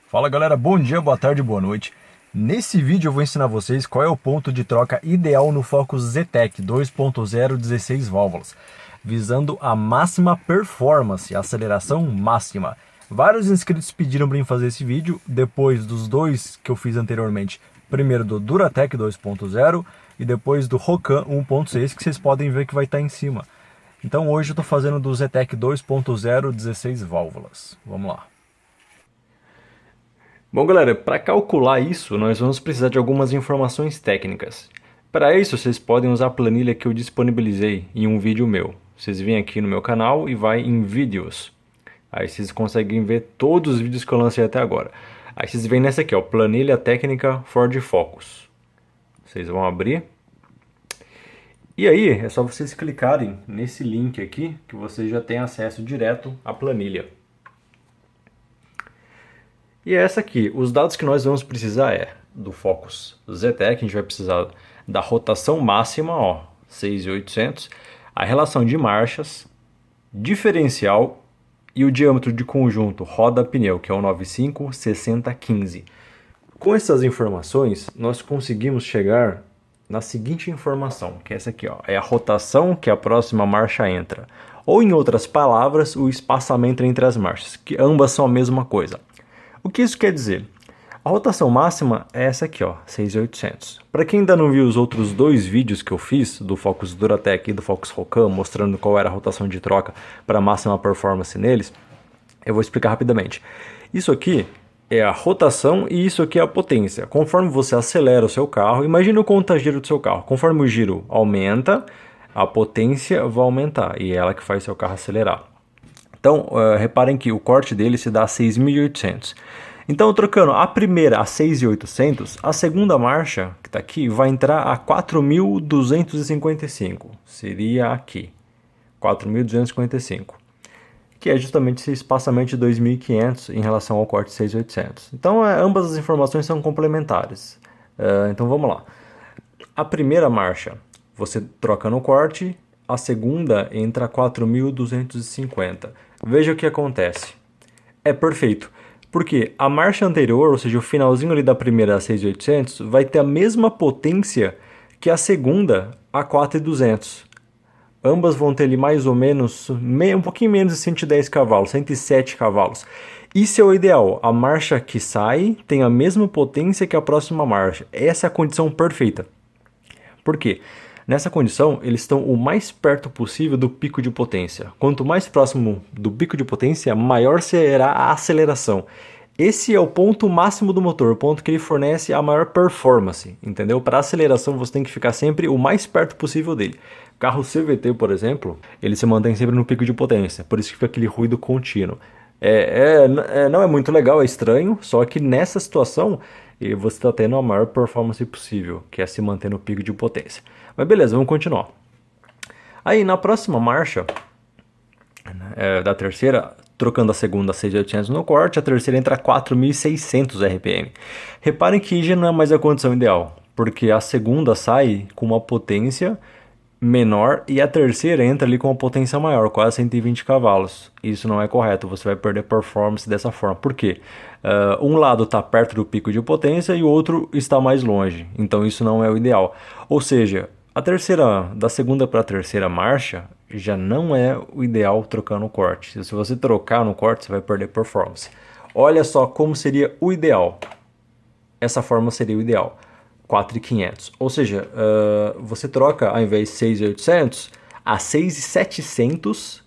Fala galera, bom dia, boa tarde, boa noite. Nesse vídeo eu vou ensinar vocês qual é o ponto de troca ideal no Focus Zetec 2.0 16 válvulas, visando a máxima performance, a aceleração máxima. Vários inscritos pediram para mim fazer esse vídeo, depois dos dois que eu fiz anteriormente, primeiro do Duratec 2.0 e depois do Rocan 1.6, que vocês podem ver que vai estar em cima. Então hoje eu estou fazendo do Zetec 2.0 16 válvulas. Vamos lá. Bom galera, para calcular isso nós vamos precisar de algumas informações técnicas. Para isso vocês podem usar a planilha que eu disponibilizei em um vídeo meu. Vocês vêm aqui no meu canal e vai em vídeos. Aí vocês conseguem ver todos os vídeos que eu lancei até agora. Aí vocês vêm nessa aqui, ó, planilha técnica Ford Focus. Vocês vão abrir. E aí é só vocês clicarem nesse link aqui que vocês já têm acesso direto à planilha. E é essa aqui, os dados que nós vamos precisar é do Focus Zetec, a gente vai precisar da rotação máxima, ó, 6.800, a relação de marchas, diferencial e o diâmetro de conjunto roda-pneu, que é o 95, 60, 15. Com essas informações, nós conseguimos chegar na seguinte informação, que é essa aqui, ó, é a rotação que a próxima marcha entra. Ou em outras palavras, o espaçamento entre as marchas, que ambas são a mesma coisa. O que isso quer dizer? A rotação máxima é essa aqui, ó, 6.800. Para quem ainda não viu os outros dois vídeos que eu fiz, do Focus Duratec e do Focus Rocan, mostrando qual era a rotação de troca para máxima performance neles, eu vou explicar rapidamente. Isso aqui é a rotação e isso aqui é a potência. Conforme você acelera o seu carro, imagine o conta-giro do seu carro. Conforme o giro aumenta, a potência vai aumentar e é ela que faz seu carro acelerar. Então, reparem que o corte dele se dá a 6.800. Então, trocando a primeira a 6.800, a segunda marcha, que está aqui, vai entrar a 4.255. Seria aqui, 4.255. Que é justamente esse espaçamento de 2.500 em relação ao corte 6.800. Então, ambas as informações são complementares. Então, vamos lá. A primeira marcha, você troca no corte, a segunda entra a 4.250. Veja o que acontece. É perfeito. Porque a marcha anterior, ou seja, o finalzinho ali da primeira a 6.800, vai ter a mesma potência que a segunda a 4.200. Ambas vão ter ali mais ou menos, um pouquinho menos de 110 cavalos, 107 cavalos. Isso é o ideal. A marcha que sai tem a mesma potência que a próxima marcha. Essa é a condição perfeita. Por quê? Nessa condição, eles estão o mais perto possível do pico de potência. Quanto mais próximo do pico de potência, maior será a aceleração. Esse é o ponto máximo do motor, o ponto que ele fornece a maior performance, entendeu? Para aceleração, você tem que ficar sempre o mais perto possível dele. Carro CVT, por exemplo, ele se mantém sempre no pico de potência, por isso que fica aquele ruído contínuo. Não é muito legal, é estranho, só que nessa situação você está tendo a maior performance possível, que é se manter no pico de potência. Mas beleza, vamos continuar. Aí na próxima marcha, da terceira, trocando a segunda a 6.800 no corte, a terceira entra a 4.600 RPM. Reparem que já não é mais a condição ideal, porque a segunda sai com uma potência menor e a terceira entra ali com uma potência maior, quase 120 cavalos. Isso não é correto, você vai perder performance dessa forma. Por quê? Um lado está perto do pico de potência e o outro está mais longe, então isso não é o ideal. Ou seja, da segunda para a terceira marcha já não é o ideal trocando o corte. Se você trocar no corte, você vai perder performance. Olha só como seria o ideal. Essa forma seria o ideal. 4.500. Ou seja, você troca ao invés de 6.800 a 6.700,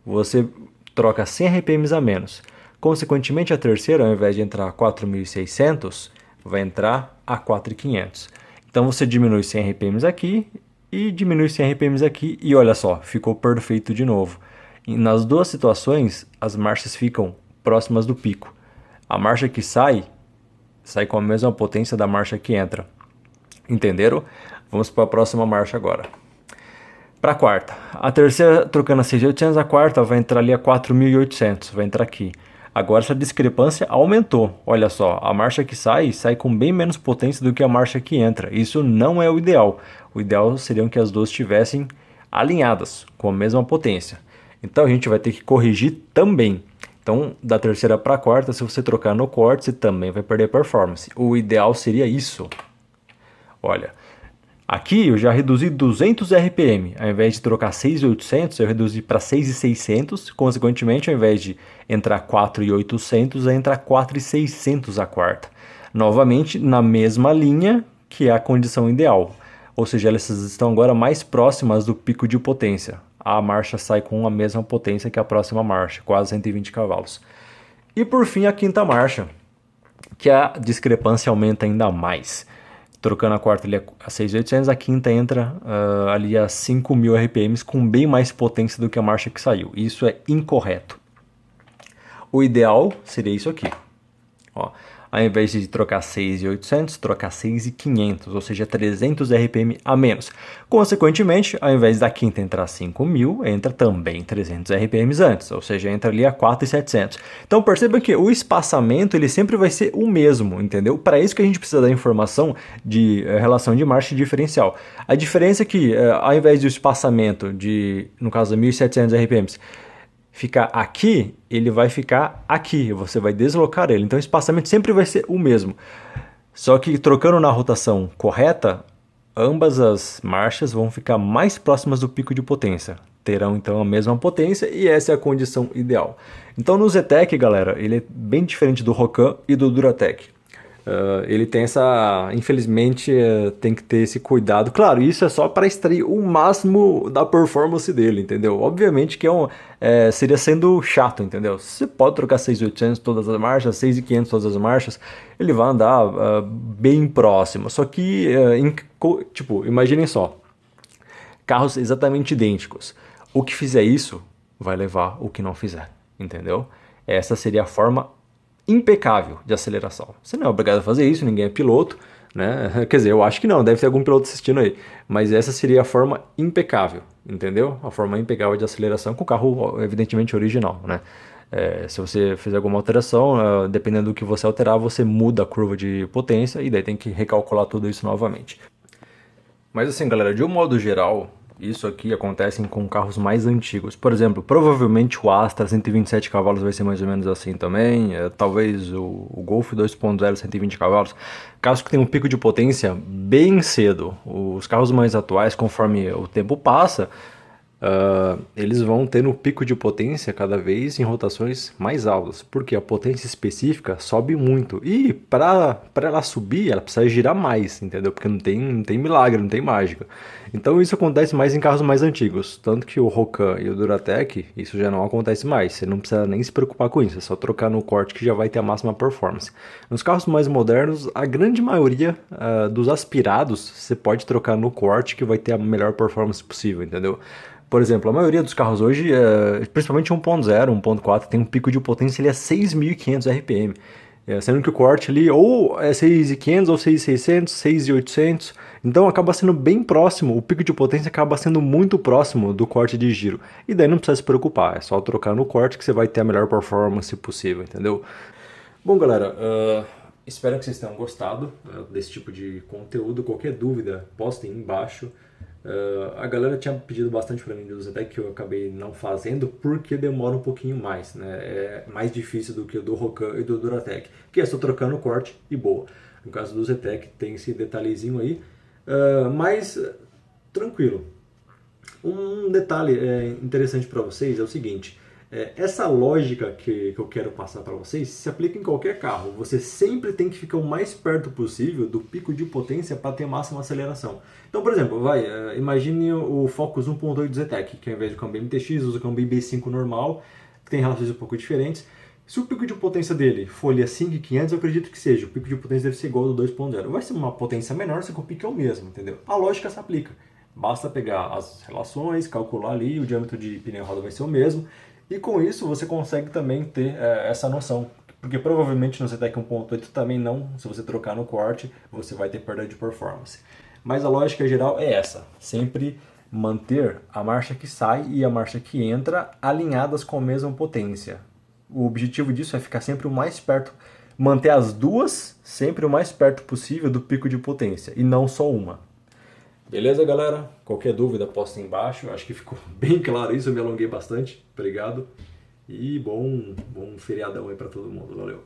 você troca 100 RPMs a menos. Consequentemente, a terceira, ao invés de entrar a 4.600, vai entrar a 4.500. Então você diminui 100 RPMs aqui e diminui 100 RPMs aqui e olha só, ficou perfeito de novo. E nas duas situações, as marchas ficam próximas do pico. A marcha que sai com a mesma potência da marcha que entra. Entenderam? Vamos para a próxima marcha agora. Para a quarta. A terceira trocando a 6.800, a quarta vai entrar ali a 4.800, vai entrar aqui. Agora essa discrepância aumentou. Olha só, a marcha que sai com bem menos potência do que a marcha que entra. Isso não é o ideal. O ideal seria que as duas estivessem alinhadas, com a mesma potência. Então a gente vai ter que corrigir também. Então Então, da terceira para a quarta, se você trocar no corte, você também vai perder performance. O ideal seria isso. Olha, aqui eu já reduzi 200 RPM. Ao invés de trocar 6.800, eu reduzi para 6.600. Consequentemente, ao invés de entrar 4.800, vai entrar 4.600 a quarta. Novamente, na mesma linha que é a condição ideal. Ou seja, elas estão agora mais próximas do pico de potência. A marcha sai com a mesma potência que a próxima marcha, quase 120 cavalos. E por fim, a quinta marcha, que a discrepância aumenta ainda mais. Trocando a quarta ali a 6.800, a quinta entra ali a 5.000 RPMs com bem mais potência do que a marcha que saiu. Isso é incorreto. O ideal seria isso aqui. Ó, ao invés de trocar 6.800, trocar 6.500, ou seja, 300 RPM a menos. Consequentemente, ao invés da quinta entrar 5.000, entra também 300 RPMs antes, ou seja, entra ali a 4.700. Então perceba que o espaçamento ele sempre vai ser o mesmo, entendeu? Para isso que a gente precisa da informação de relação de marcha e diferencial. A diferença é que, ao invés do espaçamento de, no caso, 1.700 RPMs, ficar aqui, ele vai ficar aqui, você vai deslocar ele. Então o espaçamento sempre vai ser o mesmo. Só que trocando na rotação correta, ambas as marchas vão ficar mais próximas do pico de potência. Terão então a mesma potência e essa é a condição ideal. Então no Zetec, galera, ele é bem diferente do Rocan e do Duratec. Ele tem infelizmente, tem que ter esse cuidado. Claro, isso é só para extrair o máximo da performance dele, entendeu? Obviamente que seria sendo chato, entendeu? Você pode trocar 6.800 todas as marchas, 6.500 todas as marchas, ele vai andar bem próximo. Só que, tipo, imaginem só, carros exatamente idênticos. O que fizer isso vai levar o que não fizer, entendeu? Essa seria a forma impecável de aceleração. Você não é obrigado a fazer isso, ninguém é piloto, né? Quer dizer, eu acho que não, deve ter algum piloto assistindo aí. Mas essa seria a forma impecável, entendeu? A forma impecável de aceleração com o carro, evidentemente, original, né? Se você fizer alguma alteração, dependendo do que você alterar, você muda a curva de potência e daí tem que recalcular tudo isso novamente. Mas assim, galera, de um modo geral, isso aqui acontece com carros mais antigos. Por exemplo, provavelmente o Astra 127 cavalos vai ser mais ou menos assim também. Talvez o Golf 2.0 120 cavalos. Carros que tem um pico de potência bem cedo. Os carros mais atuais, conforme o tempo passa, eles vão ter um pico de potência cada vez em rotações mais altas, porque a potência específica sobe muito e para ela subir ela precisa girar mais, entendeu? Porque não tem milagre, não tem mágica. Então isso acontece mais em carros mais antigos, tanto que o Rocan e o Duratec, isso já não acontece mais, você não precisa nem se preocupar com isso, é só trocar no corte que já vai ter a máxima performance. Nos carros mais modernos, a grande maioria dos aspirados você pode trocar no corte que vai ter a melhor performance possível, entendeu? Por exemplo, a maioria dos carros hoje, principalmente 1.0, 1.4, tem um pico de potência, ele é 6.500 RPM. Sendo que o corte ali ou é 6.500 ou 6.600, 6.800. Então acaba sendo bem próximo, o pico de potência acaba sendo muito próximo do corte de giro. E daí não precisa se preocupar, é só trocar no corte que você vai ter a melhor performance possível, entendeu? Bom, galera, espero que vocês tenham gostado desse tipo de conteúdo. Qualquer dúvida, postem embaixo. A galera tinha pedido bastante para mim do Zetec, que eu acabei não fazendo porque demora um pouquinho mais, né? É mais difícil do que o do Rocan e do Duratec, que é só trocando o corte e boa. No caso do Zetec tem esse detalhezinho aí, mas tranquilo. Um detalhe interessante para vocês é o seguinte: essa lógica que eu quero passar para vocês se aplica em qualquer carro. Você sempre tem que ficar o mais perto possível do pico de potência para ter a máxima aceleração. Então, por exemplo, imagine o Focus 1.8 Zetec, que ao invés de câmbio MTX usa o câmbio IB5 normal, que tem relações um pouco diferentes. Se o pico de potência dele for ali a 5.500, eu acredito que seja. O pico de potência deve ser igual ao do 2.0. Vai ser uma potência menor, só que o pico é o mesmo, entendeu? A lógica se aplica. Basta pegar as relações, calcular ali, o diâmetro de pneu e roda vai ser o mesmo. E com isso você consegue também ter essa noção. Porque provavelmente no Zetec 1.8 também não, se você trocar no corte, você vai ter perda de performance. Mas a lógica geral é essa. Sempre manter a marcha que sai e a marcha que entra alinhadas com a mesma potência. O objetivo disso é ficar sempre o mais perto, manter as duas sempre o mais perto possível do pico de potência e não só uma. Beleza, galera? Qualquer dúvida, posta aí embaixo. Acho que ficou bem claro isso, eu me alonguei bastante. Obrigado e bom feriadão aí para todo mundo. Valeu!